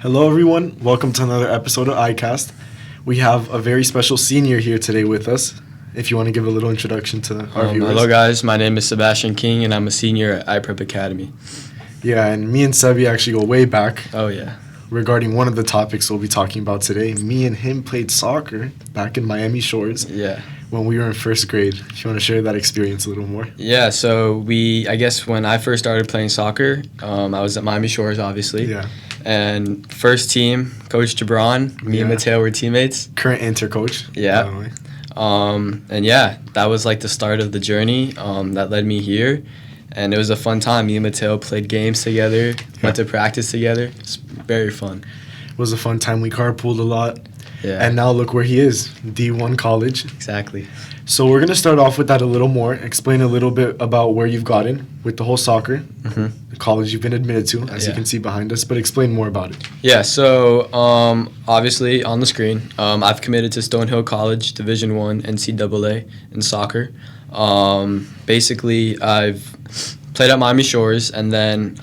Hello, everyone. Welcome to another episode of iCast. We have a very special senior here today with us. If you want to give a little introduction to our viewers. Hello, guys. My name is Sebastian King, and I'm a senior at iPrep Academy. Yeah, and me and Sebi actually go way back. Oh, yeah. Regarding one of the topics we'll be talking about today. Me and him played soccer back in Miami Shores. Yeah. When we were in first grade. If you want to share that experience a little more. Yeah, so I guess when I first started playing soccer, I was at Miami Shores, obviously. Yeah. And first team, Coach Gibran, me and Mateo were teammates. Current inter-coach. Yeah. And yeah, that was like the start of the journey that led me here. And it was a fun time. Me and Mateo played games together, went to practice together. It's very fun. It was a fun time. We carpooled a lot. Yeah. And now look where he is, D1 College. Exactly. So we're going to start off with that a little more. Explain a little bit about where you've gotten with the whole soccer, the college you've been admitted to, as you can see behind us. But explain more about it. Yeah, so obviously on the screen, I've committed to Stonehill College, Division I, NCAA in soccer. Basically, I've played at Miami Shores, and then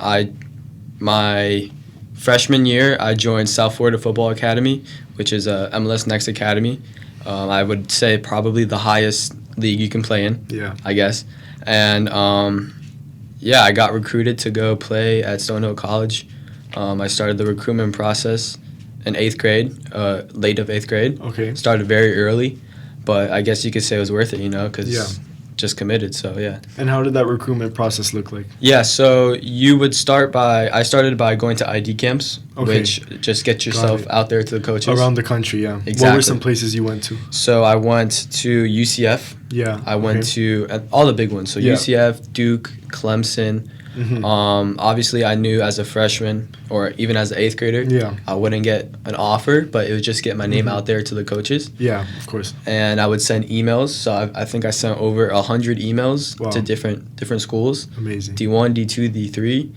my freshman year, I joined South Florida Football Academy, which is a MLS Next Academy. I would say probably the highest league you can play in, I guess. And, I got recruited to go play at Stonehill College. I started the recruitment process in 8th grade, late of 8th grade. Okay. Started very early, but I guess you could say it was worth it, because just committed, so yeah. And how did that recruitment process look like? Yeah, so you would I started by going to ID camps, which just get yourself out there to the coaches. Around the country, yeah. Exactly. What were some places you went to? So I went to UCF. Yeah. I went to all the big ones. So UCF, Duke, Clemson. Obviously, I knew as a freshman or even as an 8th grader, I wouldn't get an offer, but it would just get my name out there to the coaches. Yeah, of course. And I would send emails. So I think I sent over 100 emails to different schools. Amazing. D1, D2, D3.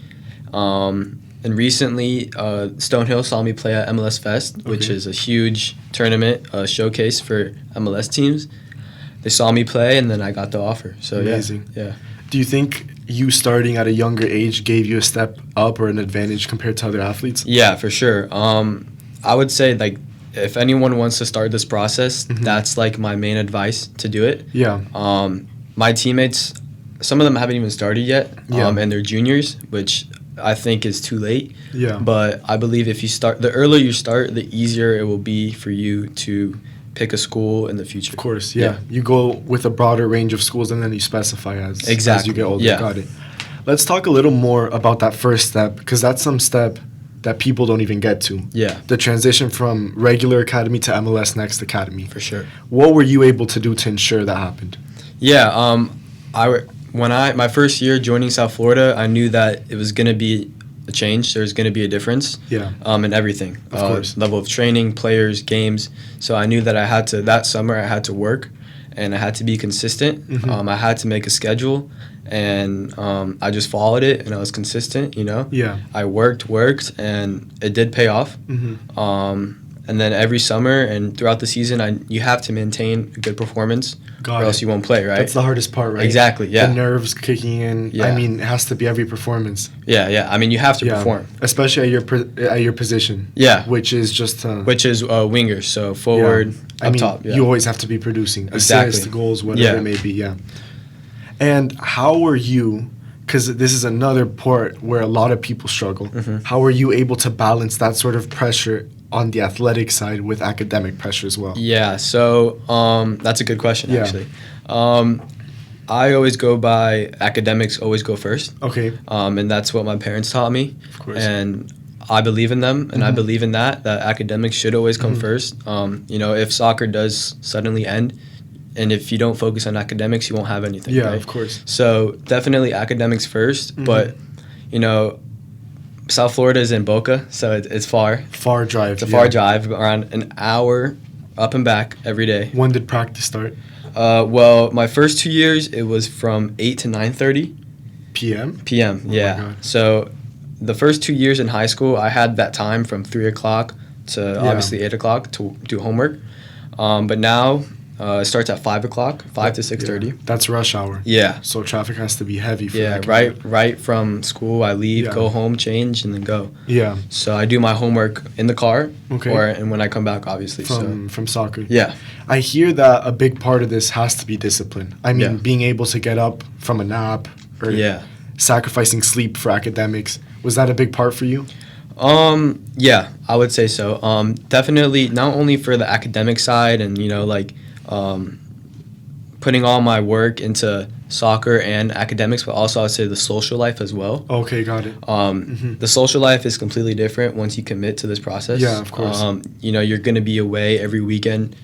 And recently, Stonehill saw me play at MLS Fest, which is a huge tournament, showcase for MLS teams. They saw me play, and then I got the offer. So amazing. Yeah. Do you think you starting at a younger age gave you a step up or an advantage compared to other athletes? Yeah, for sure. I would say, like, if anyone wants to start this process, that's, like, my main advice to do it. Yeah. My teammates, some of them haven't even started yet, and they're juniors, which I think is too late. Yeah. But I believe if you start, the earlier you start, the easier it will be for you to pick a school in the future. Of course, yeah. You go with a broader range of schools and then you specify as you get older. Got it. Let's talk a little more about that first step, because that's some step that people don't even get to. Yeah. The transition from regular academy to MLS Next Academy. For sure. What were you able to do to ensure that happened? Yeah, my first year joining South Florida, I knew that it was going to be a change. There's going to be a difference in everything. Of course. Level of training, players, games. So I knew that that summer I had to work, and I had to be consistent. I had to make a schedule, and I just followed it, and I was consistent, Yeah. I worked, and it did pay off. And then every summer and throughout the season, you have to maintain a good performance, or else you won't play, right? That's the hardest part, right? Exactly, yeah. The nerves kicking in. Yeah. I mean, it has to be every performance. Yeah. I mean, you have to perform. Especially at your position. Yeah. Which is just... which is winger, so forward, up top. Yeah. You always have to be producing. Exactly. Assists, goals, whatever it may be, yeah. And how were you... Because this is another part where a lot of people struggle. How were you able to balance that sort of pressure on the athletic side with academic pressure as well? Yeah, so that's a good question, actually. I always go by academics always go first. Okay. And that's what my parents taught me. Of course. And I believe in them, and I believe in that academics should always come first. If soccer does suddenly end, and if you don't focus on academics, you won't have anything. Yeah, right? of course. So definitely academics first, but, South Florida is in Boca, so it's far. Far drive. It's a far drive, around an hour up and back every day. When did practice start? Well, my first 2 years, it was from 8 to 9:30 p.m.? p.m., yeah. My God. So the first 2 years in high school, I had that time from 3 o'clock to obviously 8 o'clock to do homework. But now It starts at 5 o'clock, 5 to 6:30. Yeah. That's rush hour. Yeah. So traffic has to be heavy for Yeah, that. right from school, I leave, Yeah. go home, change, and then go. Yeah. So I do my homework in the car, Okay. and when I come back, obviously. From soccer. Yeah. I hear that a big part of this has to be discipline. I mean, Yeah. being able to get up from a nap or Yeah. sacrificing sleep for academics. Was that a big part for you? Yeah, I would say so. Definitely not only for the academic side and, putting all my work into soccer and academics, but also I would say the social life as well. Okay, got it. The social life is completely different once you commit to this process. Yeah, of course. You're going to be away every weekend,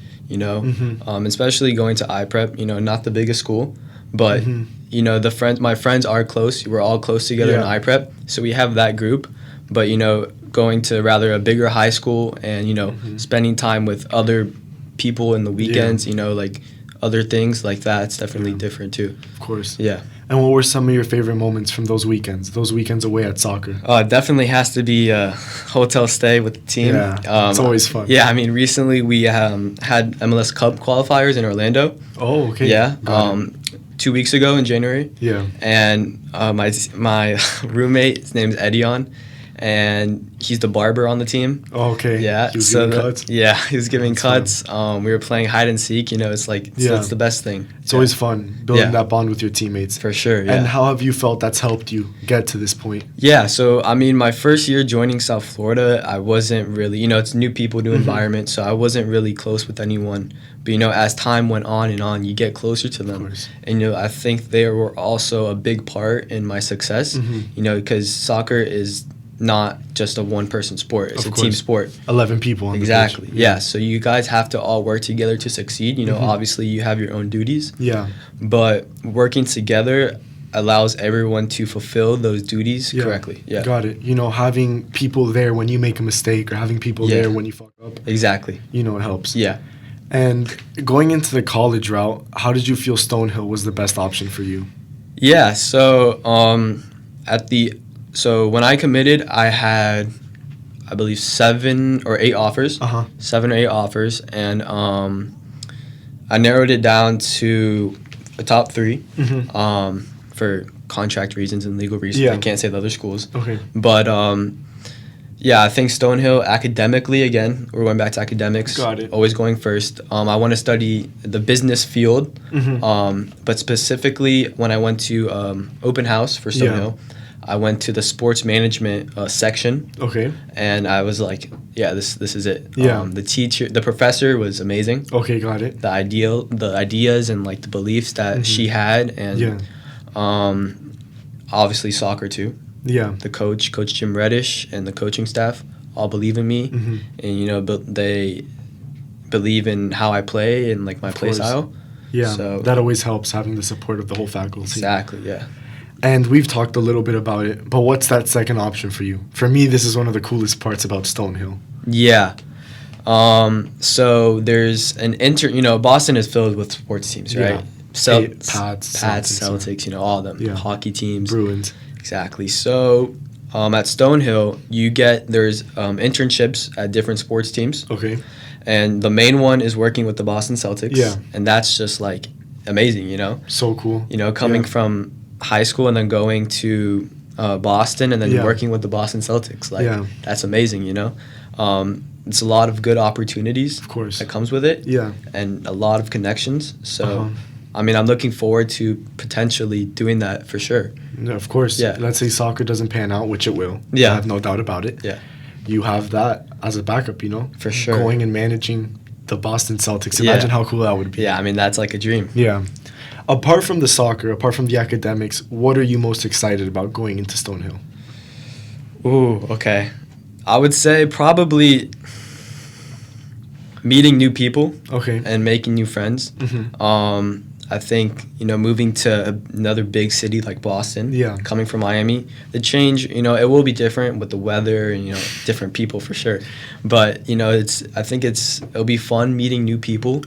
especially going to iPrep, not the biggest school, but, my friends are close. We're all close together in iPrep, so we have that group. But, going to rather a bigger high school and, spending time with other people in the weekends, like other things like that, it's definitely different too. Of course. Yeah. And what were some of your favorite moments from those weekends away at soccer? It definitely has to be a hotel stay with the team. Yeah, it's always fun. Yeah, I mean, recently we had MLS Cup qualifiers in Orlando. Oh, okay. Yeah, 2 weeks ago in January. Yeah. And my roommate, his name's Edion, and he's the barber on the team. Oh, okay. Yeah. He was giving cuts? Yeah, he was giving That's cuts. We were playing hide and seek. It's it's the best thing. It's always fun building that bond with your teammates. For sure, yeah. And how have you felt that's helped you get to this point? Yeah, so, I mean, my first year joining South Florida, I wasn't really, it's new people, new environment, so I wasn't really close with anyone. But, as time went on and on, you get closer to them. And, I think they were also a big part in my success, because soccer is not just a one-person sport. It's a team sport. 11 people on exactly. the pitch. Yeah, so you guys have to all work together to succeed. Obviously you have your own duties. Yeah. But working together allows everyone to fulfill those duties correctly. Yeah. Got it. Having people there when you make a mistake or having people there when you fuck up. Exactly. It helps. Yeah. And going into the college route, how did you feel Stonehill was the best option for you? Yeah, so So when I committed, I had, I believe, 7 or 8 offers. 7 or 8 offers, and I narrowed it down to the top 3 for contract reasons and legal reasons. Yeah. I can't say the other schools. Okay. But I think Stonehill academically, again, we're going back to academics. Got it. Always going first. I want to study the business field, but specifically when I went to open house for Stonehill, I went to the sports management section. Okay. And I was like, yeah, this is it. Yeah. The professor was amazing. Okay, got it. The ideas and the beliefs that she had, and obviously soccer too. Yeah. The Coach Jim Reddish, and the coaching staff all believe in me, and they believe in how I play and my play style. Yeah. So that always helps, having the support of the whole faculty. Exactly. Yeah. And we've talked a little bit about it, but what's that second option for you? For me, this is one of the coolest parts about Stonehill. Yeah. So there's an Boston is filled with sports teams, right? Pats, Celtics, all of them. Yeah. Hockey teams. Bruins. Exactly. So at Stonehill, there's internships at different sports teams. Okay. And the main one is working with the Boston Celtics. Yeah. And that's just amazing, So cool. Coming from high school and then going to Boston and then working with the Boston Celtics. That's amazing, It's a lot of good opportunities, of course, that comes with it. Yeah. And a lot of connections. So, I mean, I'm looking forward to potentially doing that for sure. Yeah, of course. Yeah. Let's say soccer doesn't pan out, which it will. Yeah. I have no doubt about it. Yeah. You have that as a backup, For sure. Going and managing the Boston Celtics. Imagine how cool that would be. Yeah, I mean, that's like a dream. Yeah. Apart from the soccer, apart from the academics, what are you most excited about going into Stonehill? Ooh, okay. I would say probably meeting new people. Okay. And making new friends. I think, moving to another big city like Boston, coming from Miami, the change, it will be different with the weather and, different people for sure. But, I think it'll be fun meeting new people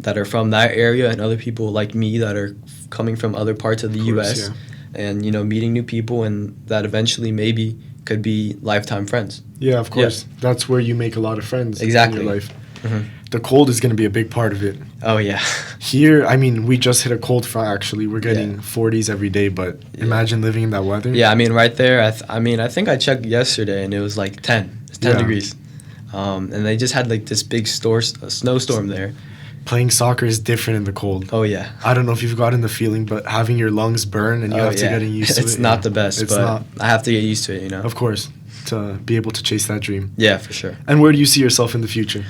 that are from that area, and other people like me that are coming from other parts of the U.S. And, meeting new people, and that eventually maybe could be lifetime friends. Yeah, of course. Yeah. That's where you make a lot of friends in your life. The cold is going to be a big part of it. Oh, yeah. Here, I mean, we just hit a cold front, actually. We're getting 40s every day, but imagine living in that weather. Yeah, I mean, right there, I think I checked yesterday, and it was like 10. It's 10 degrees. And they just had, like, this big snowstorm there. Playing soccer is different in the cold. Oh, yeah. I don't know if you've gotten the feeling, but having your lungs burn and you have to get used to it. It's not the best, but I have to get used to it, you know? Of course, to be able to chase that dream. Yeah, for sure. And where do you see yourself in the future?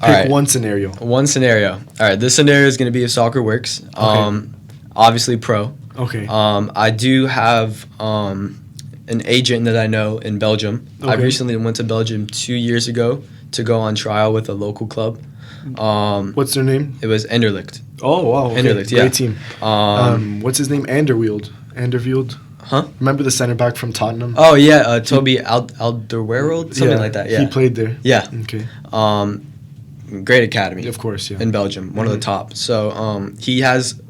Pick one scenario. One scenario. All right, this scenario is going to be if soccer works. Obviously pro. Okay. I do have an agent that I know in Belgium. Okay. I recently went to Belgium 2 years ago to go on trial with a local club. What's their name? It was Anderlecht. Oh, wow. Okay. Anderlecht, Great team. What's his name? Anderwield? Huh? Remember the center back from Tottenham? Oh, yeah. Toby Alderweireld? Something like that, yeah. He played there. Yeah. Okay. Great academy. Of course, yeah. In Belgium. One of the top. So he has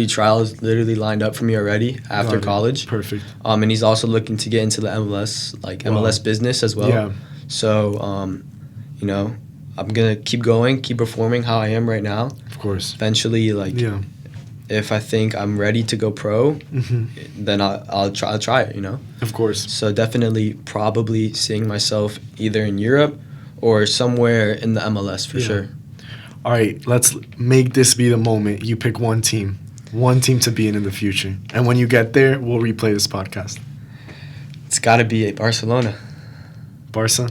trials lined up for me already after college. Perfect. And he's also looking to get into the MLS business as well. Yeah. So, you know, I'm going to keep going, keep performing how I am right now. Of course. Eventually, if I think I'm ready to go pro, then I'll try it, you know? Of course. So definitely probably seeing myself either in Europe or somewhere in the MLS for sure. All right, let's make this be the moment. You pick one team to be in the future. And when you get there, we'll replay this podcast. It's got to be Barcelona. Barca?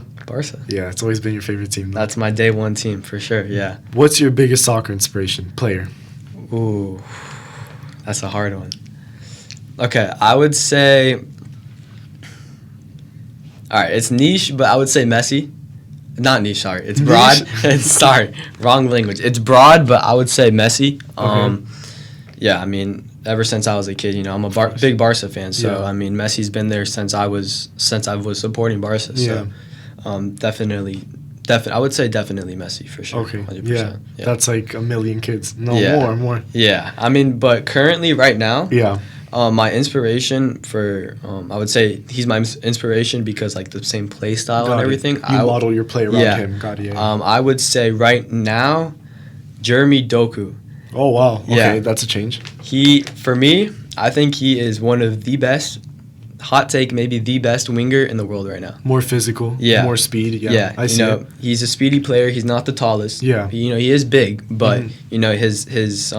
Yeah, it's always been your favorite team. That's my day one team for sure, yeah. What's your biggest soccer inspiration? Player? Ooh, that's a hard one. Okay, I would say... All right, it's niche, but I would say Messi. Not niche, sorry. It's broad. Sorry, wrong language. It's broad, but I would say Messi. Yeah, I mean, ever since I was a kid, you know, I'm a big Barca fan. So I mean, Messi's been there since I was supporting Barca. So definitely, I would say definitely Messi for sure. Okay. 100%. Yeah, that's like a million kids. More. Yeah, I mean, but currently, right now. Yeah. My inspiration for, I would say he's my inspiration because like the same play style and everything. You model your play around him. Got it. Yeah. I would say right now, Jeremy Doku. Oh wow. Okay, yeah. That's a change. For me, I think he is one of the best. Hot take, maybe the best winger in the world right now. More physical. Yeah. More speed. Yeah. Yeah. I see. He's a speedy player. He's not the tallest. Yeah. He is big, but his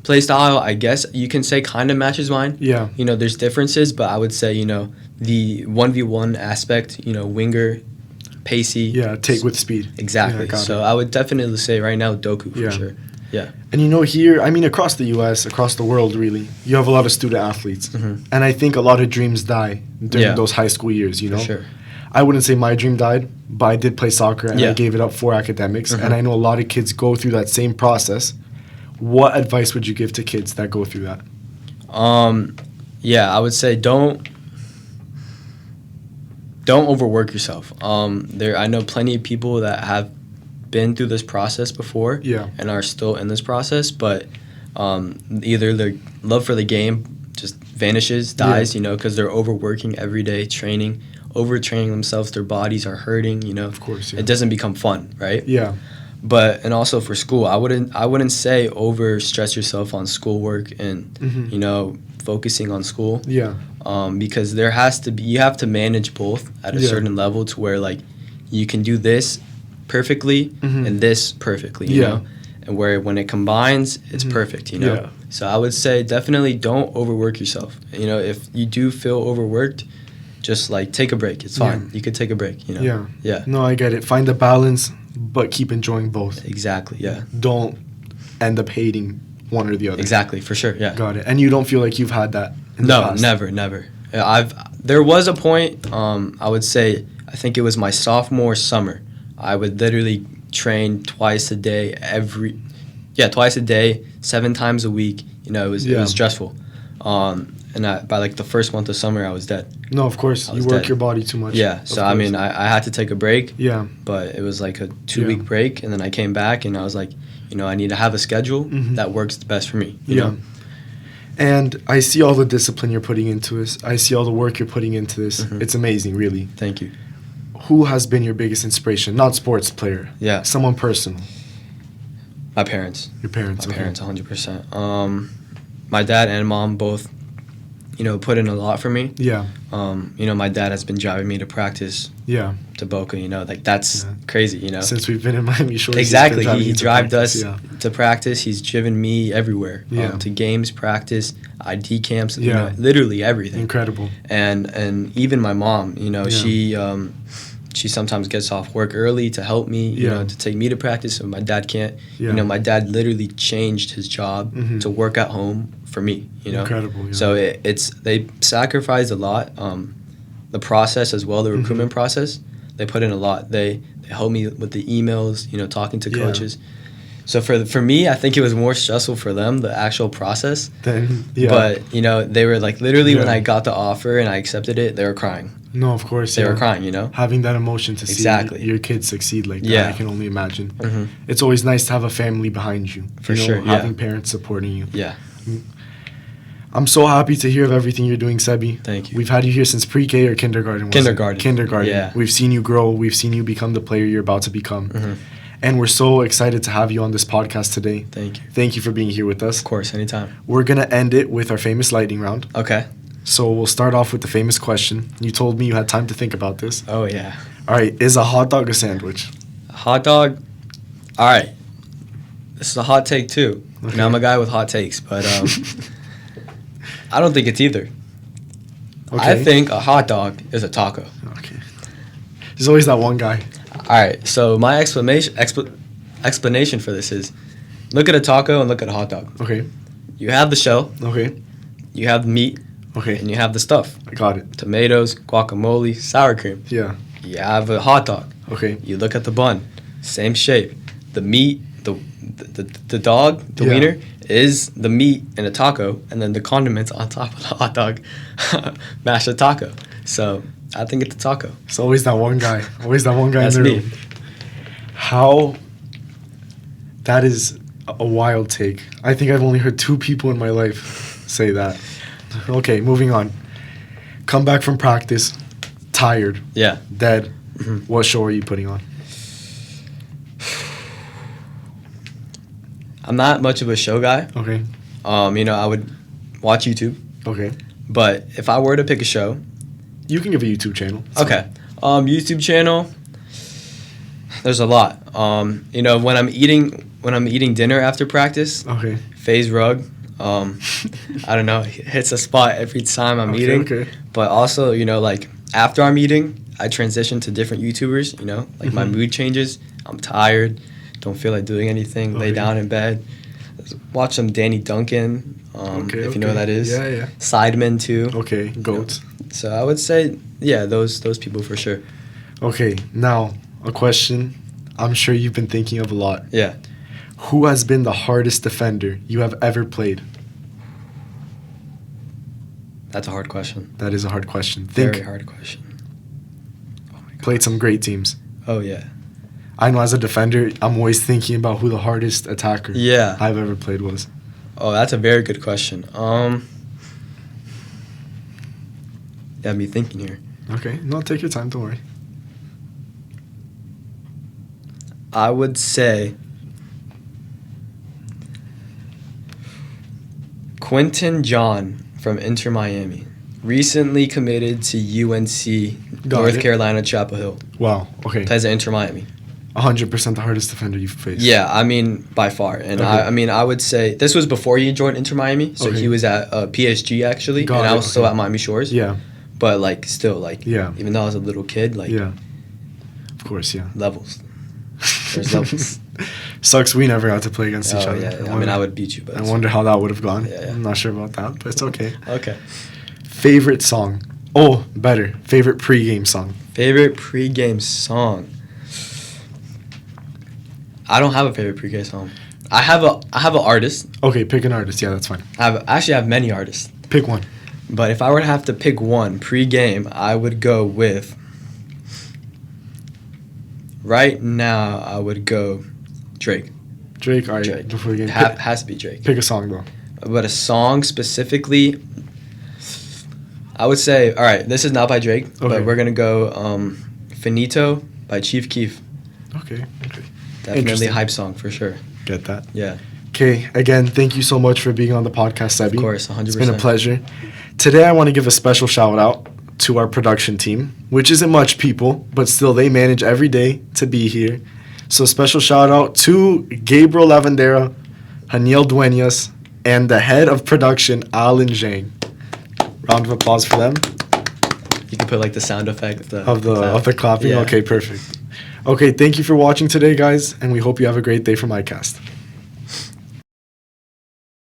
play style, I guess you can say, kind of matches mine. Yeah. There's differences, but I would say, the 1v1 aspect, winger, pacey. Yeah, take with speed. Exactly. Yeah, so I would definitely say right now Doku for sure. Yeah. And here, I mean, across the U.S., across the world, really, you have a lot of student athletes. And I think a lot of dreams die during those high school years, For sure. I wouldn't say my dream died, but I did play soccer and I gave it up for academics. And I know a lot of kids go through that same process. What advice would you give to kids that go through that? I would say don't overwork yourself. I know plenty of people that have been through this process before and are still in this process, but either their love for the game just vanishes, dies, because they're overworking every day, overtraining themselves, their bodies are hurting, Of course, It doesn't become fun, right? Yeah. But and also for school, I wouldn't say over stress yourself on schoolwork and focusing on school. Yeah. Because you have to manage both at a certain level to where like you can do this perfectly and this perfectly, you know, and where when it combines, it's perfect, Yeah. So I would say definitely don't overwork yourself. If you do feel overworked, just like take a break. It's fine. You could take a break. Yeah. Yeah. No, I get it. Find a balance, but keep enjoying both. Exactly. Yeah. Don't end up hating one or the other. Exactly. For sure. Yeah. Got it. And you don't feel like you've had that in the past? Never. There was a point. I would say I think it was my sophomore summer. I would literally train twice a day, 7 times a week. It was stressful. And by like the first month of summer, I was dead. No, of course. You work your body too much. Yeah. So, I mean, I had to take a break. Yeah. But it was like a 2-week break. And then I came back and I was like, I need to have a schedule that works the best for me. You know? And I see all the discipline you're putting into this. I see all the work you're putting into this. It's amazing, really. Thank you. who has been your biggest inspiration? Not sports player. Yeah. Someone personal. My parents. Your parents. My okay. parents, 100%. My dad and mom both, put in a lot for me. Yeah. My dad has been driving me to practice, Yeah. to Boca. That's crazy. Since we've been in Miami Shores. Exactly. He He drives us to practice. He's driven me everywhere. Yeah. To games, practice, ID camps. Yeah. Literally everything. Incredible. And even my mom. She sometimes gets off work early to help me, to take me to practice so my dad can't. Yeah. My dad literally changed his job to work at home for me, Incredible. Yeah. So they sacrificed a lot. The process as well, the recruitment process, they put in a lot. They helped me with the emails, talking to coaches. So for me, I think it was more stressful for them, the actual process. But, they were like literally when I got the offer and I accepted it, they were crying. No, of course. They were crying, Having that emotion to see your kids succeed like that, I can only imagine. It's always nice to have a family behind you. For sure, having parents supporting you. Yeah. I'm so happy to hear of everything you're doing, Sebi. Thank you. We've had you here since pre-K or kindergarten? Kindergarten. Yeah. We've seen you grow. We've seen you become the player you're about to become. And we're so excited to have you on this podcast today. Thank you. Thank you for being here with us. Of course, anytime. We're going to end it with our famous lightning round. Okay. So we'll start off with the famous question. You told me you had time to think about this. Oh, yeah. All right. Is a hot dog a sandwich? A hot dog? All right. This is a hot take, too. Okay. I'm a guy with hot takes, but I don't think it's either. Okay. I think a hot dog is a taco. Okay. There's always that one guy. All right. So my explanation for this is look at a taco and look at a hot dog. Okay. You have the shell. Okay. You have the meat. Okay. And you have the stuff. I got it. Tomatoes, guacamole, sour cream. Yeah. You have a hot dog. Okay. You look at the bun. Same shape. The meat, the dog, the wiener is the meat in a taco, and then the condiments on top of the hot dog mash a taco. So I think it's a taco. It's always that one guy. Always that one guy That's in the me. room. How? That is a wild take. I think I've only heard 2 people in my life say that. Okay, moving on. Come back from practice, tired, dead. What show are you putting on? I'm not much of a show guy. Okay. I would watch YouTube. Okay. But if I were to pick a show, you can give a YouTube channel. Okay. YouTube channel. There's a lot. When I'm eating dinner after practice. Okay. FaZe Rug. I don't know. It hits a spot every time I'm eating. Okay. But also, like after I'm eating, I transition to different YouTubers. Like my mood changes. I'm tired. Don't feel like doing anything. Lay down in bed. Watch some Danny Duncan. If you know who that is. Yeah. Sidemen too. Okay. Goats. So I would say, those people for sure. Okay. Now a question I'm sure you've been thinking of a lot. Yeah. Who has been the hardest defender you have ever played? That's a hard question. That is a hard question. Very hard question. Oh my God. Played some great teams. Oh, yeah. I know as a defender, I'm always thinking about who the hardest attacker I've ever played was. Oh, that's a very good question. Got me thinking here. Okay. No, take your time. Don't worry. I would say Quentin John from Inter Miami. Recently committed to UNC, North Carolina, Chapel Hill. Wow. Okay. Plays at Inter Miami. 100% the hardest defender you've faced. Yeah, by far. And I would say this was before he joined Inter Miami. So he was at PSG actually. And I was still at Miami Shores. Yeah. But even though I was a little kid, yeah. Of course, yeah. Levels. There's levels. Sucks we never got to play against each other. Yeah. I would beat you. But I wonder how that would have gone. Yeah. I'm not sure about that, but it's okay. Okay. Favorite song? Oh, better. Favorite pregame song? Favorite pregame song? I don't have a favorite pregame song. I have an artist. Okay, pick an artist. Yeah, that's fine. I have many artists. Pick one. But if I were to have to pick one pregame, I would go with. Right now, I would go Drake. Drake, all right. Drake. Before the game. Has to be Drake. Pick a song, though. But a song specifically, I would say, all right, this is not by Drake, but we're going to go Finito by Chief Keef. Okay. Definitely Interesting. a hype song for sure. Get that. Yeah. Okay, again, thank you so much for being on the podcast, Sebi. Of course, 100%. It's been a pleasure. Today, I want to give a special shout out to our production team, which isn't much people, but still they manage every day to be here. So special shout out to Gabriel Lavandera, Haniel Duenas, and the head of production, Alan Zheng. Round of applause for them. You can put like the sound effect Of the clapping? Yeah. Okay, perfect. Okay, thank you for watching today, guys, and we hope you have a great day from iCast.